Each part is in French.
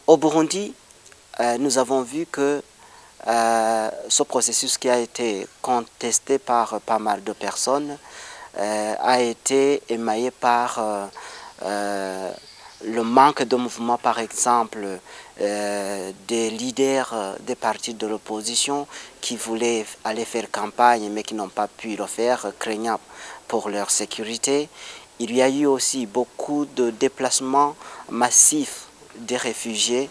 Au Burundi, nous avons vu que ce processus qui a été contesté par pas mal de personnes a été émaillé par le manque de mouvement, par exemple, des leaders des partis de l'opposition qui voulaient aller faire campagne mais qui n'ont pas pu le faire, craignant pour leur sécurité. Il y a eu aussi beaucoup de déplacements massifs des réfugiés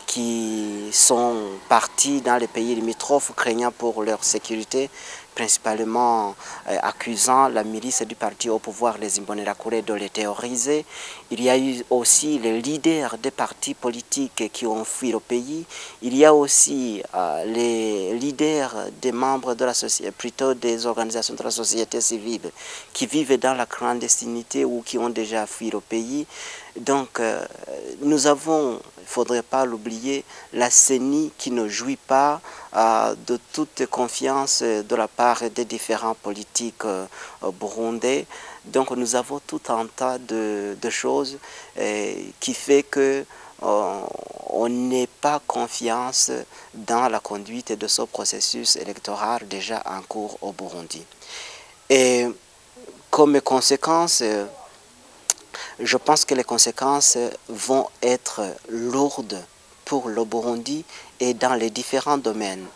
qui sont partis dans les pays limitrophes craignant pour leur sécurité, principalement accusant la milice du parti au pouvoir, les Imbonerakure, de les terroriser. Il y a eu aussi les leaders des partis politiques qui ont fui le pays. Il y a aussi les leaders des membres de la société, plutôt des organisations de la société civile qui vivent dans la clandestinité ou qui ont déjà fui le pays. Donc, nous avons, il ne faudrait pas l'oublier, la CENI qui ne jouit pas de toute confiance de la part des différents politiques burundais. Donc, nous avons tout un tas de choses qui fait que on n'est pas confiance dans la conduite de ce processus électoral déjà en cours au Burundi. Et comme conséquence, je pense que les conséquences vont être lourdes pour le Burundi et dans les différents domaines.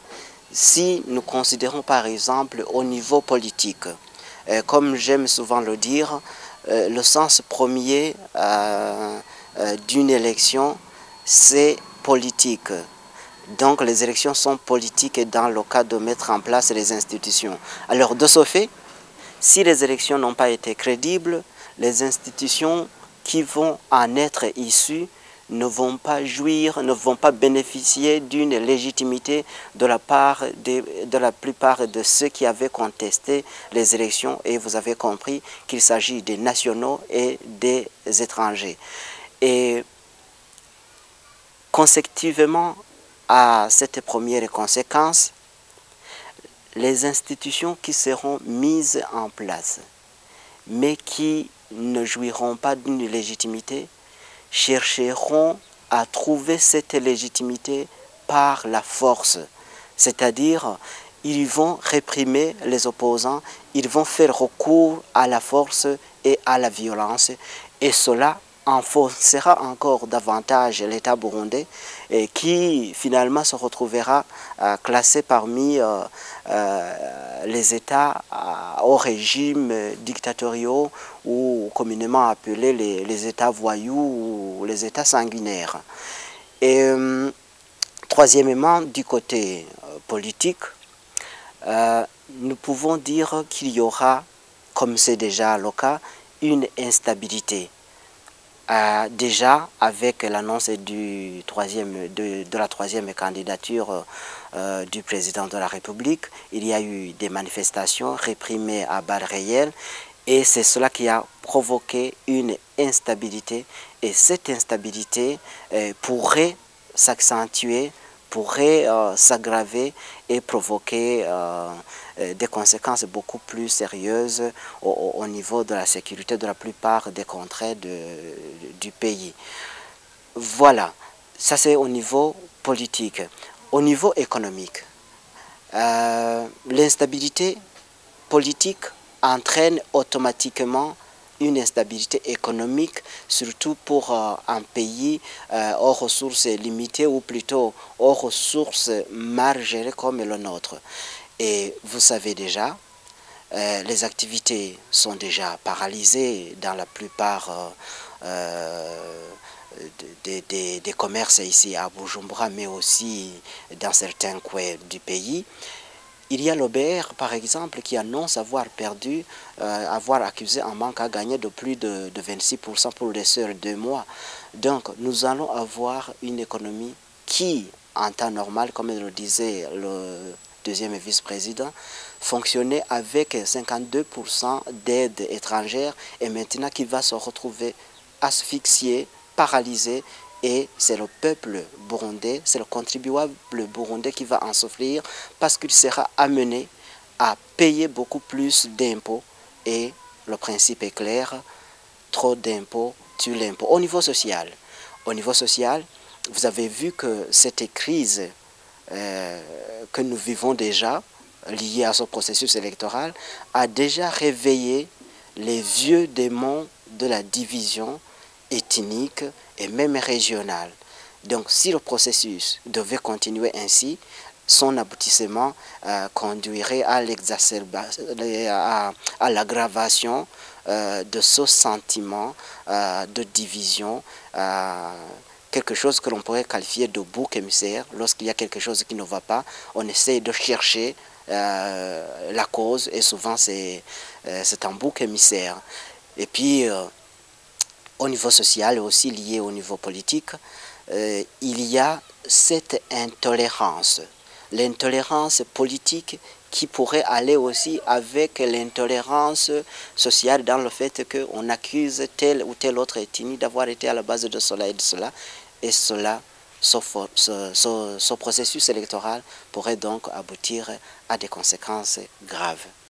Si nous considérons par exemple au niveau politique, comme j'aime souvent le dire, le sens premier d'une élection, c'est politique. Donc les élections sont politiques dans le cas de mettre en place les institutions. Alors de ce fait, si les élections n'ont pas été crédibles, les institutions qui vont en être issues ne vont pas jouir, ne vont pas bénéficier d'une légitimité de la part de la plupart de ceux qui avaient contesté les élections. Et vous avez compris qu'il s'agit des nationaux et des étrangers. Et consécutivement à cette première conséquence, les institutions qui seront mises en place, mais qui ne jouiront pas d'une légitimité, chercheront à trouver cette légitimité par la force. C'est-à-dire, ils vont réprimer les opposants, ils vont faire recours à la force et à la violence. Et cela enfoncera encore davantage l'État burundais qui finalement se retrouvera classé parmi les États au régime dictatoriaux ou communément appelés les États voyous ou les États sanguinaires. Et troisièmement, du côté politique, nous pouvons dire qu'il y aura, comme c'est déjà le cas, une instabilité. Déjà, avec l'annonce de la troisième candidature du président de la République, il y a eu des manifestations réprimées à balles réelles et c'est cela qui a provoqué une instabilité. Et cette instabilité pourrait s'accentuer, pourrait s'aggraver et provoquer des conséquences beaucoup plus sérieuses au niveau de la sécurité de la plupart des contrées du pays. Voilà, ça c'est au niveau politique. Au niveau économique, l'instabilité politique entraîne automatiquement une instabilité économique, surtout pour un pays aux ressources limitées ou plutôt aux ressources mal gérées comme le nôtre. Et vous savez déjà, les activités sont déjà paralysées dans la plupart des commerces ici à Bujumbura, mais aussi dans certains coins du pays. Il y a l'OBR, par exemple, qui annonce avoir perdu, avoir accusé un manque à gagner de plus de 26% pour les seuls 2 mois. Donc, nous allons avoir une économie qui, en temps normal, comme le disait le deuxième vice-président, fonctionnait avec 52% d'aide étrangère et maintenant qui va se retrouver asphyxié, paralysé. Et c'est le peuple burundais, c'est le contribuable burundais qui va en souffrir parce qu'il sera amené à payer beaucoup plus d'impôts. Et le principe est clair, trop d'impôts tue l'impôt. Au niveau social, vous avez vu que cette crise que nous vivons déjà, liée à ce processus électoral, a déjà réveillé les vieux démons de la division ethnique et même régionale. Donc si le processus devait continuer ainsi, son aboutissement conduirait à l'aggravation de ce sentiment de division, quelque chose que l'on pourrait qualifier de bouc émissaire. Lorsqu'il y a quelque chose qui ne va pas, on essaie de chercher la cause, et souvent c'est un bouc émissaire. Et puis au niveau social et aussi lié au niveau politique, il y a cette intolérance, l'intolérance politique qui pourrait aller aussi avec l'intolérance sociale, dans le fait qu'on accuse telle ou telle autre ethnie d'avoir été à la base de cela et de cela, et cela, ce processus électoral pourrait donc aboutir à des conséquences graves.